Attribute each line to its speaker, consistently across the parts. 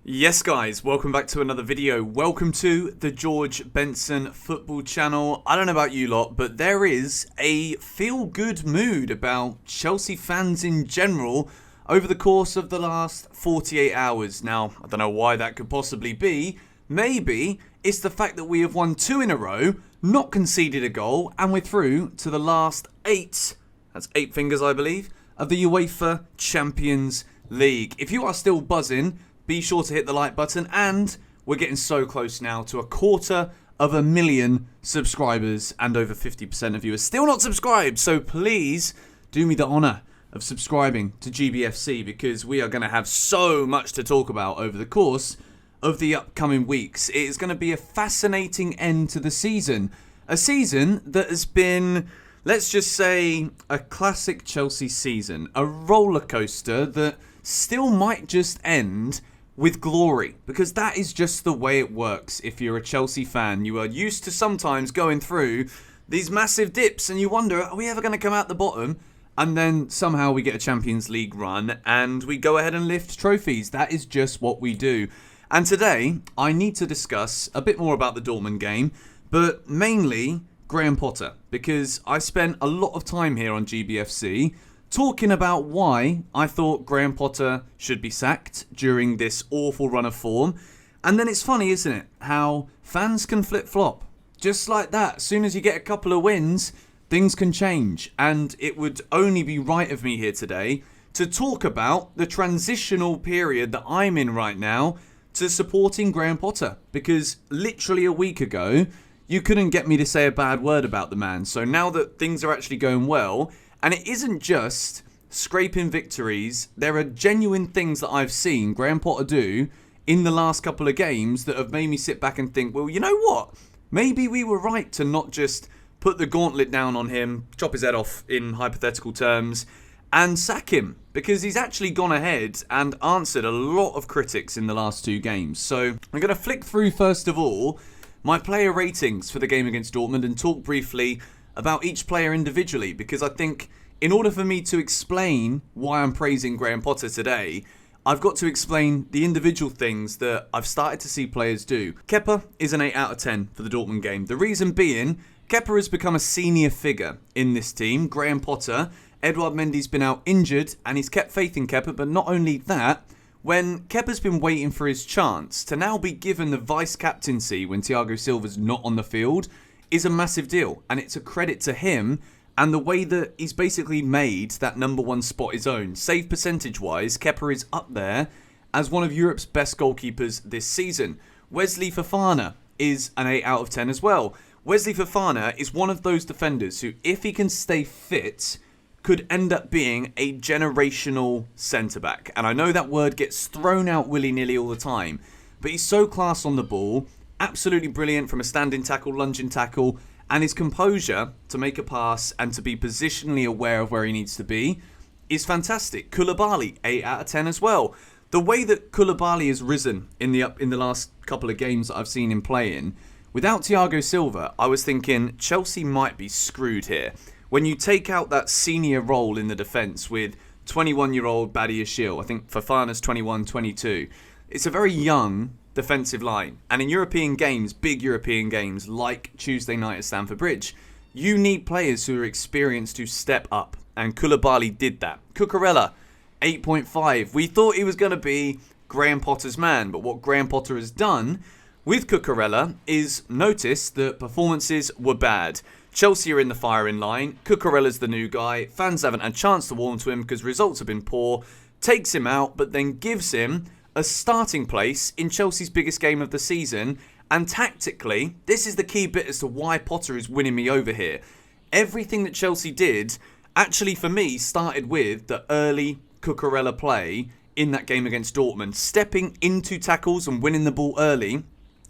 Speaker 1: Yes guys, welcome back to another video. Welcome to the George Benson football channel. I don't know about you lot, but there is a feel-good mood about Chelsea fans in general over the course of the last 48 hours. Now, I don't know why that could possibly be. Maybe it's the fact that we have won 2 in a row, not conceded a goal, and we're through to the last 8, that's 8 fingers I believe, of the UEFA Champions League. If you are still buzzing, be sure to hit the like button, and we're getting so close now to 250,000 subscribers, and over 50% of you are still not subscribed, so please do me the honour of subscribing to GBFC, because we are going to have so much to talk about over the course of the upcoming weeks. It is going to be a fascinating end to the season, a season that has been, let's just say, a classic Chelsea season, a roller coaster that still might just end with glory, because that is just the way it works. If you're a Chelsea fan, you are used to sometimes going through these massive dips and you wonder, are we ever going to come out the bottom? And then somehow we get a Champions League run and we go ahead and lift trophies. That is just what we do. And today I need to discuss a bit more about the Dortmund game, but mainly Graham Potter, because I spent a lot of time here on GBFC talking about why I thought Graham Potter should be sacked during this awful run of form. And then it's funny, isn't it, how fans can flip-flop. Just like that, as soon as you get a couple of wins, things can change. And it would only be right of me here today to talk about the transitional period that I'm in right now to supporting Graham Potter. Because literally a week ago, you couldn't get me to say a bad word about the man. So now that things are actually going well, and it isn't just scraping victories, there are genuine things that I've seen Graham Potter do in the last couple of games that have made me sit back and think, well, you know what? Maybe we were right to not just put the gauntlet down on him, chop his head off in hypothetical terms, and sack him. Because he's actually gone ahead and answered a lot of critics in the last 2 games. So I'm going to flick through, first of all, my player ratings for the game against Dortmund and talk briefly about each player individually, because I think in order for me to explain why I'm praising Graham Potter today, I've got to explain the individual things that I've started to see players do. Kepa is an 8 out of 10 for the Dortmund game. The reason being, Kepa has become a senior figure in this team. Graham Potter, Edouard Mendy's been out injured and he's kept faith in Kepa, but not only that, when Kepa's been waiting for his chance to now be given the vice-captaincy when Thiago Silva's not on the field is a massive deal, and it's a credit to him and the way that he's basically made that number 1 spot his own. Save percentage wise, Kepa is up there as one of Europe's best goalkeepers this season. Wesley Fofana is an 8 out of 10 as well. Wesley Fofana is one of those defenders who, if he can stay fit, could end up being a generational centre-back. And I know that word gets thrown out willy-nilly all the time, but he's so class on the ball. Absolutely brilliant from a standing tackle, lunging tackle, and his composure to make a pass and to be positionally aware of where he needs to be is fantastic. Koulibaly, 8 out of 10 as well. The way that Koulibaly has risen in the last couple of games that I've seen him playing, without Thiago Silva, I was thinking Chelsea might be screwed here. When you take out that senior role in the defence with 21-year-old Badiashile, I think Fofana's 21, 22, it's a very young defensive line. And in European games, big European games like Tuesday night at Stamford Bridge, you need players who are experienced to step up. And Koulibaly did that. Cucurella, 8.5. We thought he was going to be Graham Potter's man, but what Graham Potter has done with Cucurella is notice that performances were bad. Chelsea are in the firing line. Cucurella's the new guy. Fans haven't had a chance to warm to him because results have been poor. Takes him out, but then gives him a starting place in Chelsea's biggest game of the season. And tactically, this is the key bit as to why Potter is winning me over here. Everything that Chelsea did, actually for me, started with the early Cucurella play in that game against Dortmund. Stepping into tackles and winning the ball early,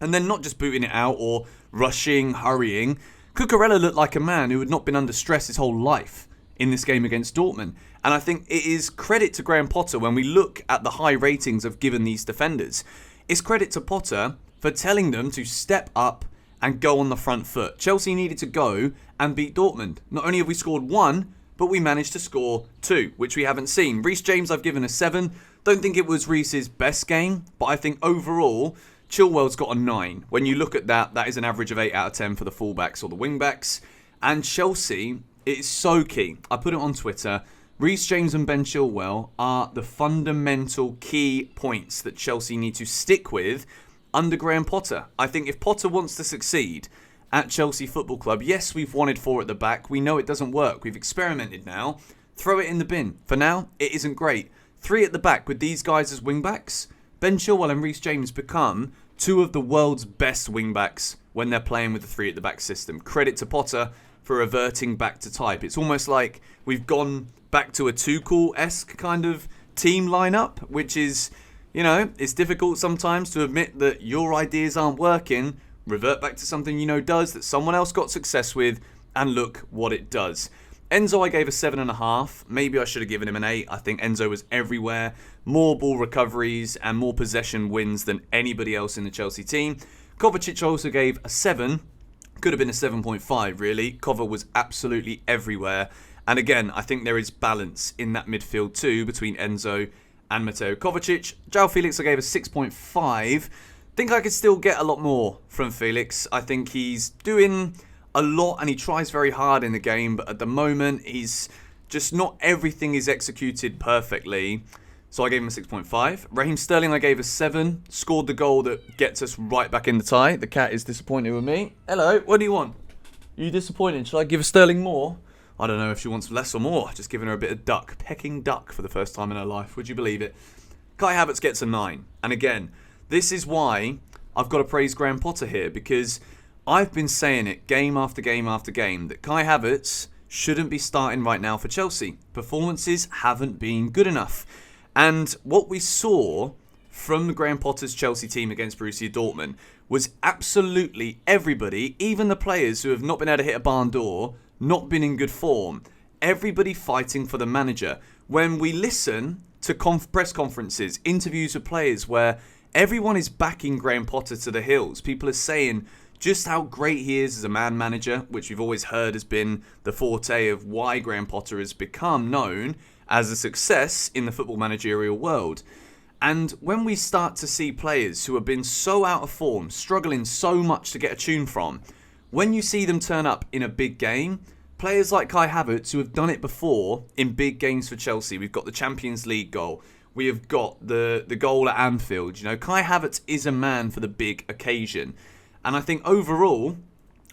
Speaker 1: and then not just booting it out or rushing, hurrying. Cucurella looked like a man who had not been under stress his whole life in this game against Dortmund. And I think it is credit to Graham Potter when we look at the high ratings of given these defenders. It's credit to Potter for telling them to step up and go on the front foot. Chelsea needed to go and beat Dortmund. Not only have we scored 1, but we managed to score 2, which we haven't seen. Reece James I've given a 7. Don't think it was Reece's best game, but I think overall, Chilwell's got a 9. When you look at that, that is an average of 8 out of 10 for the fullbacks or the wingbacks. And Chelsea, it's so key. I put it on Twitter. Reece James and Ben Chilwell are the fundamental key points that Chelsea need to stick with under Graham Potter. I think if Potter wants to succeed at Chelsea Football Club, yes, we've wanted 4 at the back. We know it doesn't work. We've experimented now. Throw it in the bin. For now, it isn't great. 3 at the back with these guys as wingbacks. Ben Chilwell and Reece James become 2 of the world's best wingbacks when they're playing with the 3 at the back system. Credit to Potter for reverting back to type. It's almost like we've gone back to a Tuchel-esque kind of team lineup, which is, it's difficult sometimes to admit that your ideas aren't working. Revert back to something you know does, that someone else got success with, and look what it does. Enzo I gave a 7.5. Maybe I should have given him an 8. I think Enzo was everywhere. More ball recoveries and more possession wins than anybody else in the Chelsea team. Kovacic I also gave a 7. Could have been a 7.5 really. Kova was absolutely everywhere. And again, I think there is balance in that midfield too between Enzo and Mateo Kovacic. João Felix I gave a 6.5. Think I could still get a lot more from Felix. I think he's doing a lot and he tries very hard in the game, but at the moment he's just not everything is executed perfectly. So I gave him a 6.5. Raheem Sterling I gave a 7. Scored the goal that gets us right back in the tie. The cat is disappointed with me. Hello, what do you want? Are you disappointed? Should I give Sterling more? I don't know if she wants less or more. Just giving her a bit of duck. Pecking duck for the first time in her life. Would you believe it? Kai Havertz gets a 9. And again, this is why I've got to praise Graham Potter here, because I've been saying it game after game after game that Kai Havertz shouldn't be starting right now for Chelsea. Performances haven't been good enough. And what we saw from Graham Potter's Chelsea team against Borussia Dortmund was absolutely everybody, even the players who have not been able to hit a barn door, not been in good form, everybody fighting for the manager. When we listen to press conferences, interviews with players where everyone is backing Graham Potter to the hills, people are saying just how great he is as a man manager, which we've always heard has been the forte of why Graham Potter has become known as a success in the football managerial world. And when we start to see players who have been so out of form, struggling so much to get a tune from, when you see them turn up in a big game, players like Kai Havertz who have done it before in big games for Chelsea, we've got the Champions League goal, we have got the goal at Anfield. Kai Havertz is a man for the big occasion. And I think overall,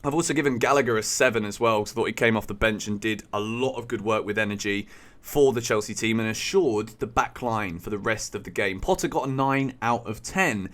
Speaker 1: I've also given Gallagher a 7 as well, because I thought he came off the bench and did a lot of good work with energy for the Chelsea team and assured the back line for the rest of the game. Potter got a 9 out of 10.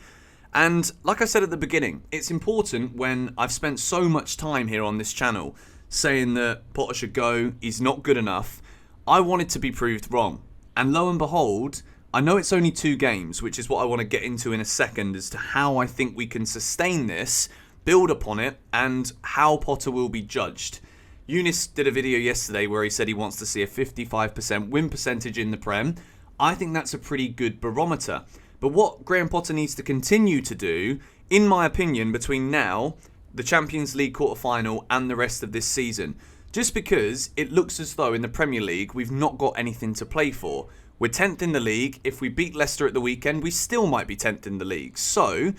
Speaker 1: And like I said at the beginning, it's important when I've spent so much time here on this channel saying that Potter should go, he's not good enough. I wanted to be proved wrong. And lo and behold, I know it's only 2 games, which is what I want to get into in a second as to how I think we can sustain this, build upon it, and how Potter will be judged. Eunice did a video yesterday where he said he wants to see a 55% win percentage in the Prem. I think that's a pretty good barometer. But what Graham Potter needs to continue to do, in my opinion, between now, the Champions League quarter-final and the rest of this season, just because it looks as though in the Premier League we've not got anything to play for. We're 10th in the league. If we beat Leicester at the weekend, we still might be 10th in the league. So,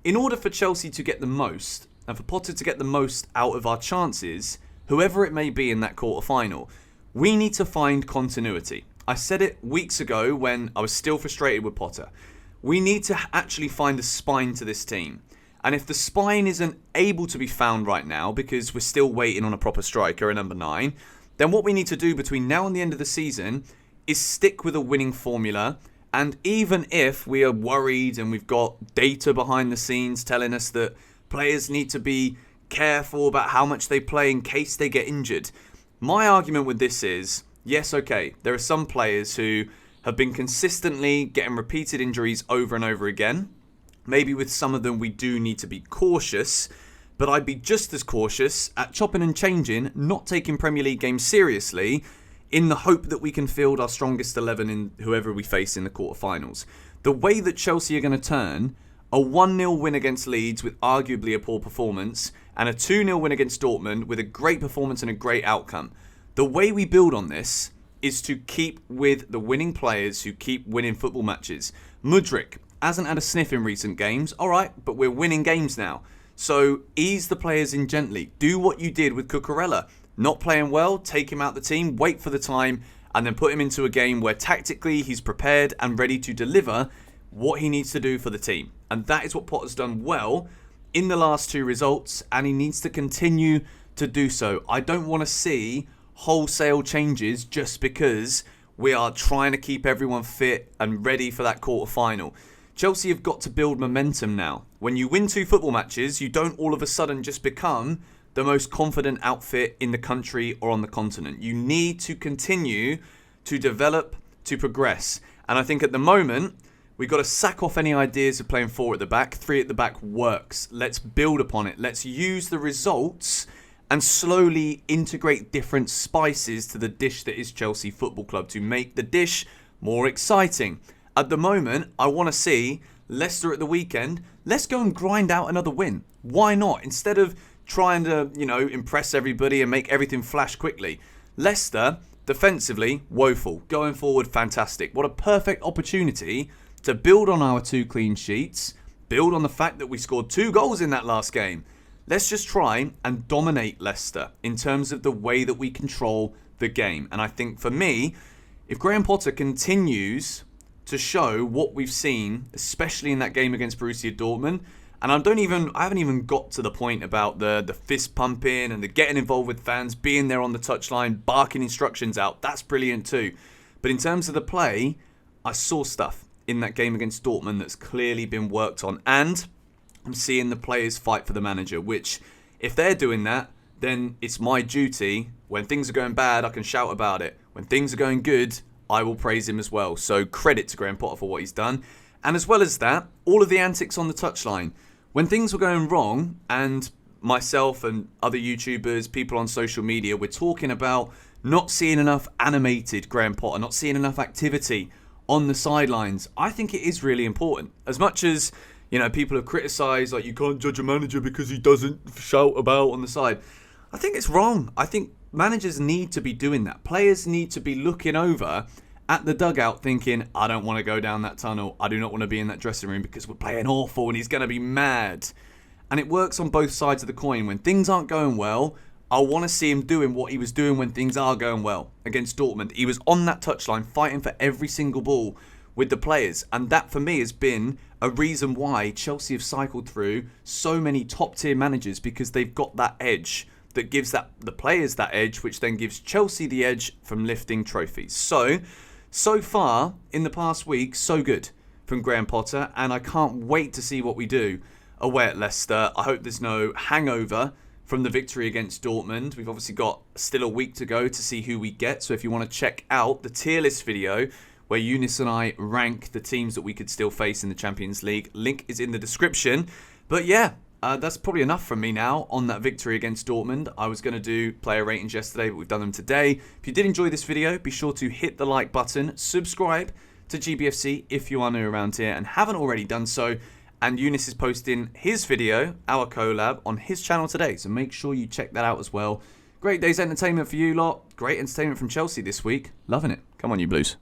Speaker 1: in order for Chelsea to get the most, and for Potter to get the most out of our chances, whoever it may be in that quarter-final, we need to find continuity. I said it weeks ago when I was still frustrated with Potter. We need to actually find a spine to this team. And if the spine isn't able to be found right now, because we're still waiting on a proper striker, a number 9, then what we need to do between now and the end of the season is stick with a winning formula. And even if we are worried and we've got data behind the scenes telling us that players need to be careful about how much they play in case they get injured, my argument with this is, yes, okay, there are some players who have been consistently getting repeated injuries over and over again. Maybe with some of them we do need to be cautious, but I'd be just as cautious at chopping and changing, not taking Premier League games seriously, in the hope that we can field our strongest 11 in whoever we face in the quarterfinals. The way that Chelsea are going to turn a 1-0 win against Leeds with arguably a poor performance and a 2-0 win against Dortmund with a great performance and a great outcome. The way we build on this is to keep with the winning players who keep winning football matches. Mudryk hasn't had a sniff in recent games. All right, but we're winning games now. So ease the players in gently. Do what you did with Cucurella. Not playing well, take him out the team, wait for the time, and then put him into a game where tactically he's prepared and ready to deliver what he needs to do for the team. And that is what Potter's done well in the last two results, and he needs to continue to do so. I don't want to see wholesale changes just because we are trying to keep everyone fit and ready for that quarter-final. Chelsea have got to build momentum now. When you win 2 football matches, you don't all of a sudden just become the most confident outfit in the country or on the continent. You need to continue to develop, to progress. And I think at the moment, we've got to sack off any ideas of playing 4 at the back. 3 at the back works. Let's build upon it. Let's use the results and slowly integrate different spices to the dish that is Chelsea Football Club to make the dish more exciting. At the moment, I want to see Leicester at the weekend. Let's go and grind out another win. Why not? Instead of trying to, impress everybody and make everything flash quickly. Leicester, defensively, woeful. Going forward, fantastic. What a perfect opportunity to build on our 2 clean sheets, build on the fact that we scored 2 goals in that last game. Let's just try and dominate Leicester in terms of the way that we control the game. And I think for me, if Graham Potter continues to show what we've seen, especially in that game against Borussia Dortmund, and I haven't even got to the point about the fist pumping and the getting involved with fans, being there on the touchline, barking instructions out. That's brilliant too. But in terms of the play, I saw stuff in that game against Dortmund that's clearly been worked on. And I'm seeing the players fight for the manager, which if they're doing that, then it's my duty. When things are going bad, I can shout about it. When things are going good, I will praise him as well. So credit to Graham Potter for what he's done. And as well as that, all of the antics on the touchline. When things were going wrong, and myself and other YouTubers, people on social media, we're talking about not seeing enough animated Graham Potter, not seeing enough activity on the sidelines. I think it is really important. As much as, people have criticised, like, you can't judge a manager because he doesn't shout about on the side. I think it's wrong. I think managers need to be doing that. Players need to be looking over at the dugout thinking, I don't want to go down that tunnel. I do not want to be in that dressing room because we're playing awful and he's going to be mad. And it works on both sides of the coin. When things aren't going well, I want to see him doing what he was doing when things are going well against Dortmund. He was on that touchline fighting for every single ball with the players. And that for me has been a reason why Chelsea have cycled through so many top tier managers, because they've got that edge that gives the players that edge, which then gives Chelsea the edge from lifting trophies. So far, in the past week, so good from Graham Potter, and I can't wait to see what we do away at Leicester. I hope there's no hangover from the victory against Dortmund. We've obviously got still a week to go to see who we get, so if you want to check out the tier list video where Eunice and I rank the teams that we could still face in the Champions League, link is in the description. But yeah, that's probably enough from me now on that victory against Dortmund. I was going to do player ratings yesterday, but we've done them today. If you did enjoy this video, be sure to hit the like button, subscribe to GBFC if you are new around here and haven't already done so. And Eunice is posting his video, our collab, on his channel today, so make sure you check that out as well. Great day's entertainment for you lot. Great entertainment from Chelsea this week. Loving it. Come on, you Blues.